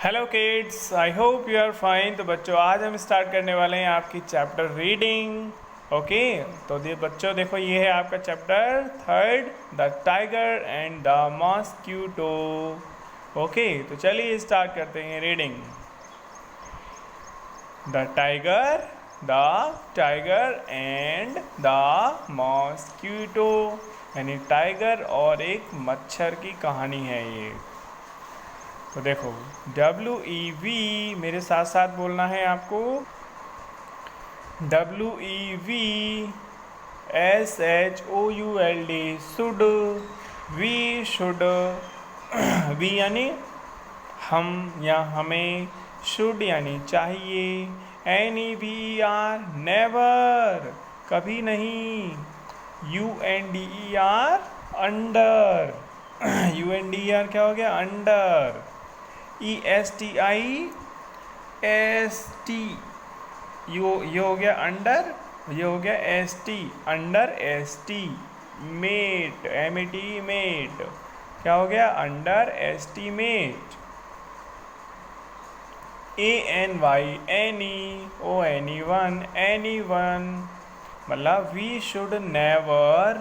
Hello kids, I hope you are fine. तो बच्चों, आज हम स्टार्ट करने वाले हैं आपकी चैप्टर रीडिंग। ओके, तो बच्चों देखो, ये है आपका chapter third, the tiger and the mosquito. Okay, तो चलिए स्टार्ट करते हैं reading. The tiger and the mosquito, यानी टाइगर और एक मच्छर की कहानी है ये। तो देखो, WEV मेरे साथ साथ बोलना है आपको। WEV SHOULD, should. We should, we यानी हम या हमें, शुड यानी चाहिए, NEVER नेवर, कभी नहीं, UNDER अंडर, UNDER क्या हो गया, अंडर, ESTI ST, ये हो गया अंडर, ये हो गया ST, अंडर ST, मेट MET मेट, क्या हो गया, अंडर एस्टीमेट, ANY anyone, मतलब we should never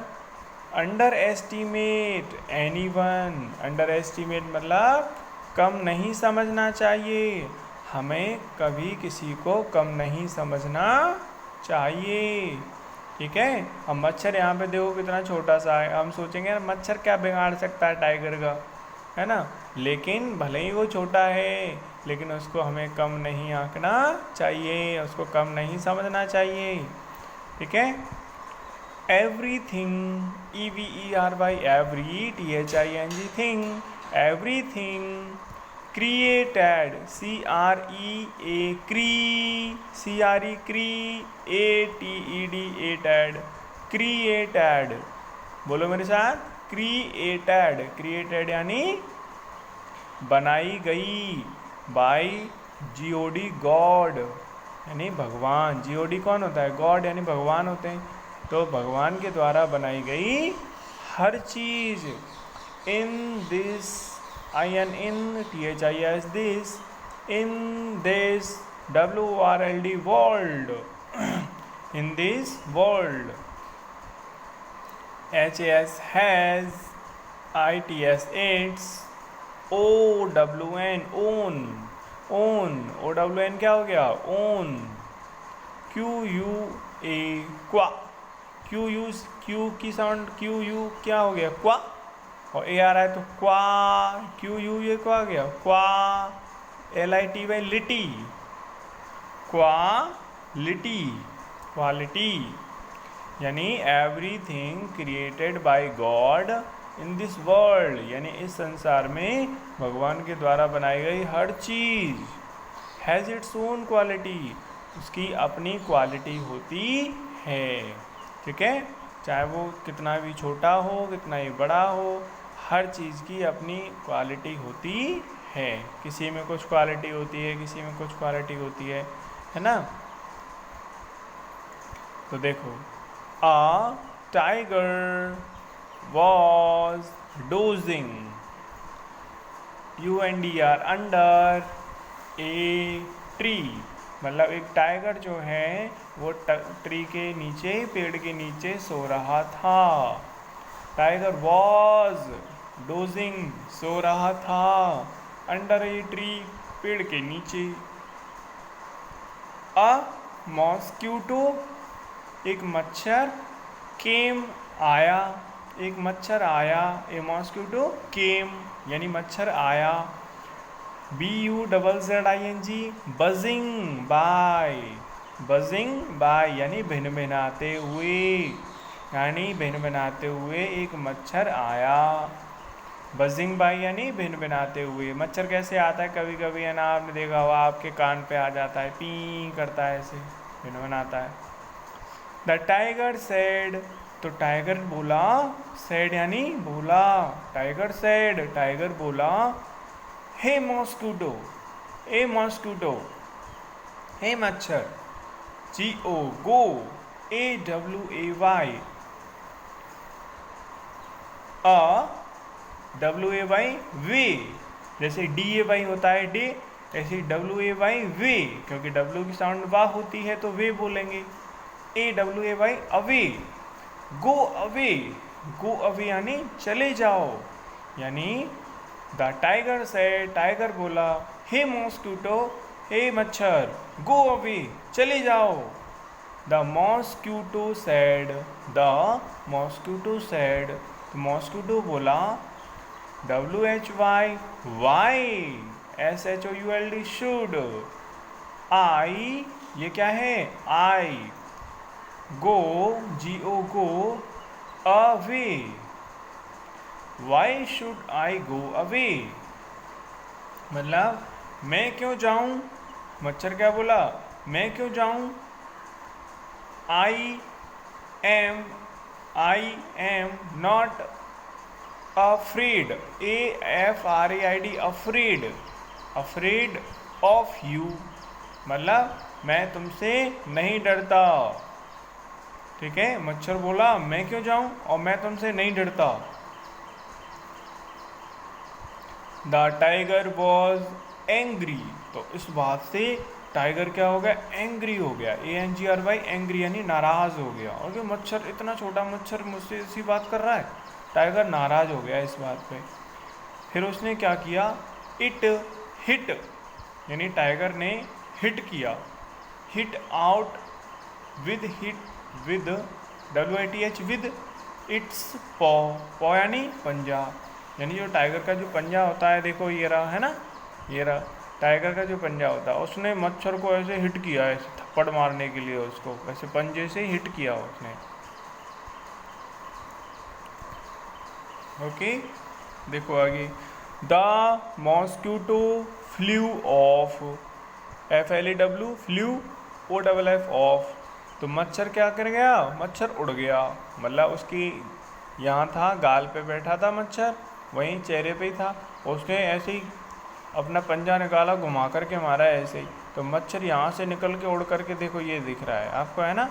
underestimate anyone. Underestimate मतलब कम नहीं समझना चाहिए, हमें कभी किसी को कम नहीं समझना चाहिए। ठीक है। अब मच्छर यहाँ पे देखो कितना छोटा सा है, हम सोचेंगे मच्छर क्या बिगाड़ सकता है टाइगर का, है ना। लेकिन भले ही वो छोटा है, लेकिन उसको हमें कम नहीं आंकना चाहिए, उसको कम नहीं समझना चाहिए। ठीक है। Everything, EVERY, every, THING, thing, everything, created, CREA, ATED, एटेड, क्रिएटेड, बोलो मेरे साथ, क्रिएटेड यानी बनाई गई, बाय GOD, गॉड यानी भगवान। GOD कौन होता है, गॉड यानी भगवान होते हैं। तो भगवान के द्वारा बनाई गई हर चीज, in this, IN THIS, this, in this, WORLD, world, in this world, HAS, has, ITS, it's, OWN, own, OWN क्या हो गया, ओन, QUA, क्वा, क्यू की साउंड, QU क्या हो गया, क्वा, और A आ रहा है तो क्वा, QU ये क्या हो गया, क्वा, LITY, लिटी, क्वालिटी, यानी everything created by God in this world, यानी इस संसार में भगवान के द्वारा बनाई गई हर चीज, हैज़ इट्स ओन क्वालिटी, उसकी अपनी क्वालिटी होती है। ठीक है। चाहे वो कितना भी छोटा हो, कितना ही बड़ा हो, हर चीज़ की अपनी क्वालिटी होती है। किसी में कुछ क्वालिटी होती है, किसी में कुछ क्वालिटी होती है ना। तो देखो, A tiger was dozing, UNDR, under a tree, मतलब एक टाइगर जो है वो ट्री के नीचे, पेड़ के नीचे सो रहा था। टाइगर वॉज डोजिंग, सो रहा था, अंडर ए ट्री, पेड़ के नीचे। अ मॉस्क्यूटो, एक मच्छर, केम, आया, एक मच्छर आया, ए मॉस्क्यूटो केम यानी मच्छर आया, BUZZING, बजिंग बाय यानी भिनभिनाते हुए, यानी भिनभिनाते हुए एक मच्छर आया। बजिंग बाय यानी भिनभिनाते हुए। मच्छर कैसे आता है, कभी कभी है ना, आपने देखा हुआ आपके कान पे आ जाता है, पी करता है, ऐसे भिनभिनाता है। द टाइगर सेड, तो टाइगर बोला, सेड यानी बोला, टाइगर सेड, टाइगर बोला, हे मॉस्क्यूटो, ए मॉस्क्यूटो, हे मच्छर, GO, गो, AWAY, WAY, वे, जैसे DAY होता है डे, ऐसे ही WAY वे, क्योंकि W की साउंड वाह होती है तो वे बोलेंगे। AWAY away, go away, go away यानी चले जाओ। यानी द टाइगर से, टाइगर बोला, हे मॉस्क्यूटो, हे मच्छर, गो अवे, चले जाओ। The mosquito sad, the mosquito sad, तो मॉस्क्यूटो बोला, WHY वाई, SHOULD शुड, आई, ये क्या है, आई, गो, GO go, away, why should I go away, मतलब मैं क्यों जाऊं। मच्छर क्या बोला, मैं क्यों जाऊं। I am not afraid, AFRAID afraid, afraid of you, मतलब मैं तुमसे नहीं डरता। ठीक है, मच्छर बोला मैं क्यों जाऊं और मैं तुमसे नहीं डरता। द टाइगर वॉज एंग्री, तो इस बात से टाइगर क्या हो गया, एंग्री हो गया। ANGRY एंग्री यानी नाराज हो गया। और ये मच्छर, इतना छोटा मच्छर मुझसे इसी बात कर रहा है। टाइगर नाराज हो गया इस बात पे। फिर उसने क्या किया, इट हिट, यानी टाइगर ने हिट किया, hit out with, hit with, WITH with its पॉ, पॉ यानी पंजा, यानी जो टाइगर का जो पंजा होता है, देखो ये रहा है ना, ये रहा टाइगर का जो पंजा होता है, उसने मच्छर को ऐसे हिट किया, ऐसे थप्पड़ मारने के लिए उसको ऐसे पंजे से हिट किया उसने। ओके, देखो आगे, the mosquito flew off, FLEW flu, OFF of, तो मच्छर क्या कर गया, मच्छर उड़ गया, मतलब उसकी यहाँ था, गाल पे बैठा था मच्छर, वहीं चेहरे पे ही था, उसने ऐसे ही अपना पंजा निकाला, घुमा करके मारा ऐसे ही, तो मच्छर यहाँ से निकल के उड़ करके, देखो ये दिख रहा है आपको, है ना,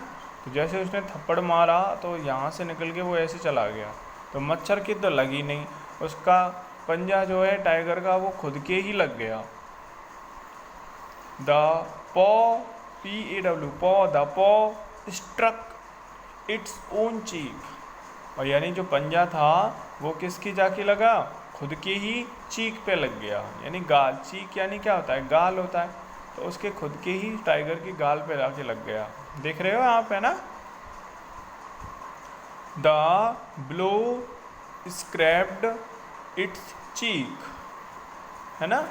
तो जैसे उसने थप्पड़ मारा तो यहाँ से निकल के वो ऐसे चला गया, तो मच्छर की तो लगी नहीं, उसका पंजा जो है टाइगर का वो खुद के ही लग गया। द पॉ, PAW पॉ, द पॉ स्ट्रक इट्स ओन चीक, और यानी जो पंजा था वो किसकी जाके लगा, खुद के ही चीक पे लग गया, यानी गाल, चीक यानी क्या होता है, गाल होता है, तो उसके खुद के ही टाइगर की गाल पे जाके लग गया। देख रहे हो आप, है ना। द ब्लो स्क्रैप्ड इट्स चीक, है ना,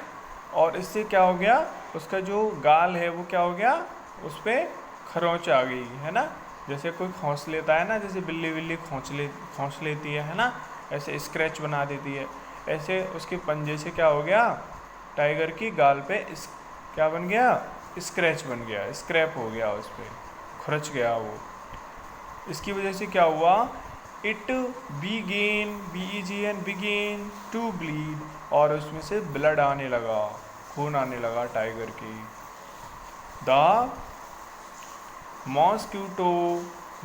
और इससे क्या हो गया, उसका जो गाल है वो क्या हो गया, उस पर खरोंच आ गई, है ना, जैसे कोई खौंस लेता है ना, जैसे बिल्ली बिल्ली खौंस लेती है ना, ऐसे स्क्रैच बना देती है, ऐसे उसके पंजे से क्या हो गया, टाइगर की गाल पे क्या बन गया, स्क्रैच बन गया, स्क्रैप हो गया, उस पर खरच गया वो। इसकी वजह से क्या हुआ, इट बिगेन टू ब्लीड, और उसमें से ब्लड आने लगा, खून आने लगा टाइगर की। द मॉस्क्यूटो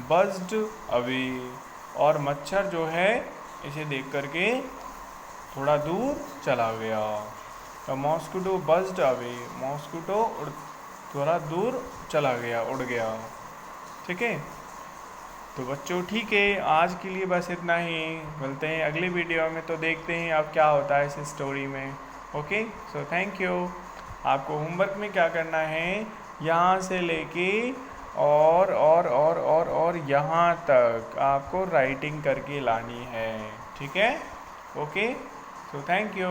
बज्ड अवे, और मच्छर जो है इसे देख करके थोड़ा दूर चला गया। द मॉस्क्यूटो बज्ड अवे, मॉस्क्यूटो थोड़ा दूर चला गया, उड़ गया। ठीक है, तो बच्चों ठीक है, आज के लिए बस इतना ही, मिलते हैं अगली वीडियो में, तो देखते हैं अब क्या होता है इस स्टोरी में। Okay, so thank you. आपको होमवर्क में क्या करना है, यहाँ से लेके और यहाँ तक आपको राइटिंग करके लानी है। ठीक है, ओके, सो थैंक यू।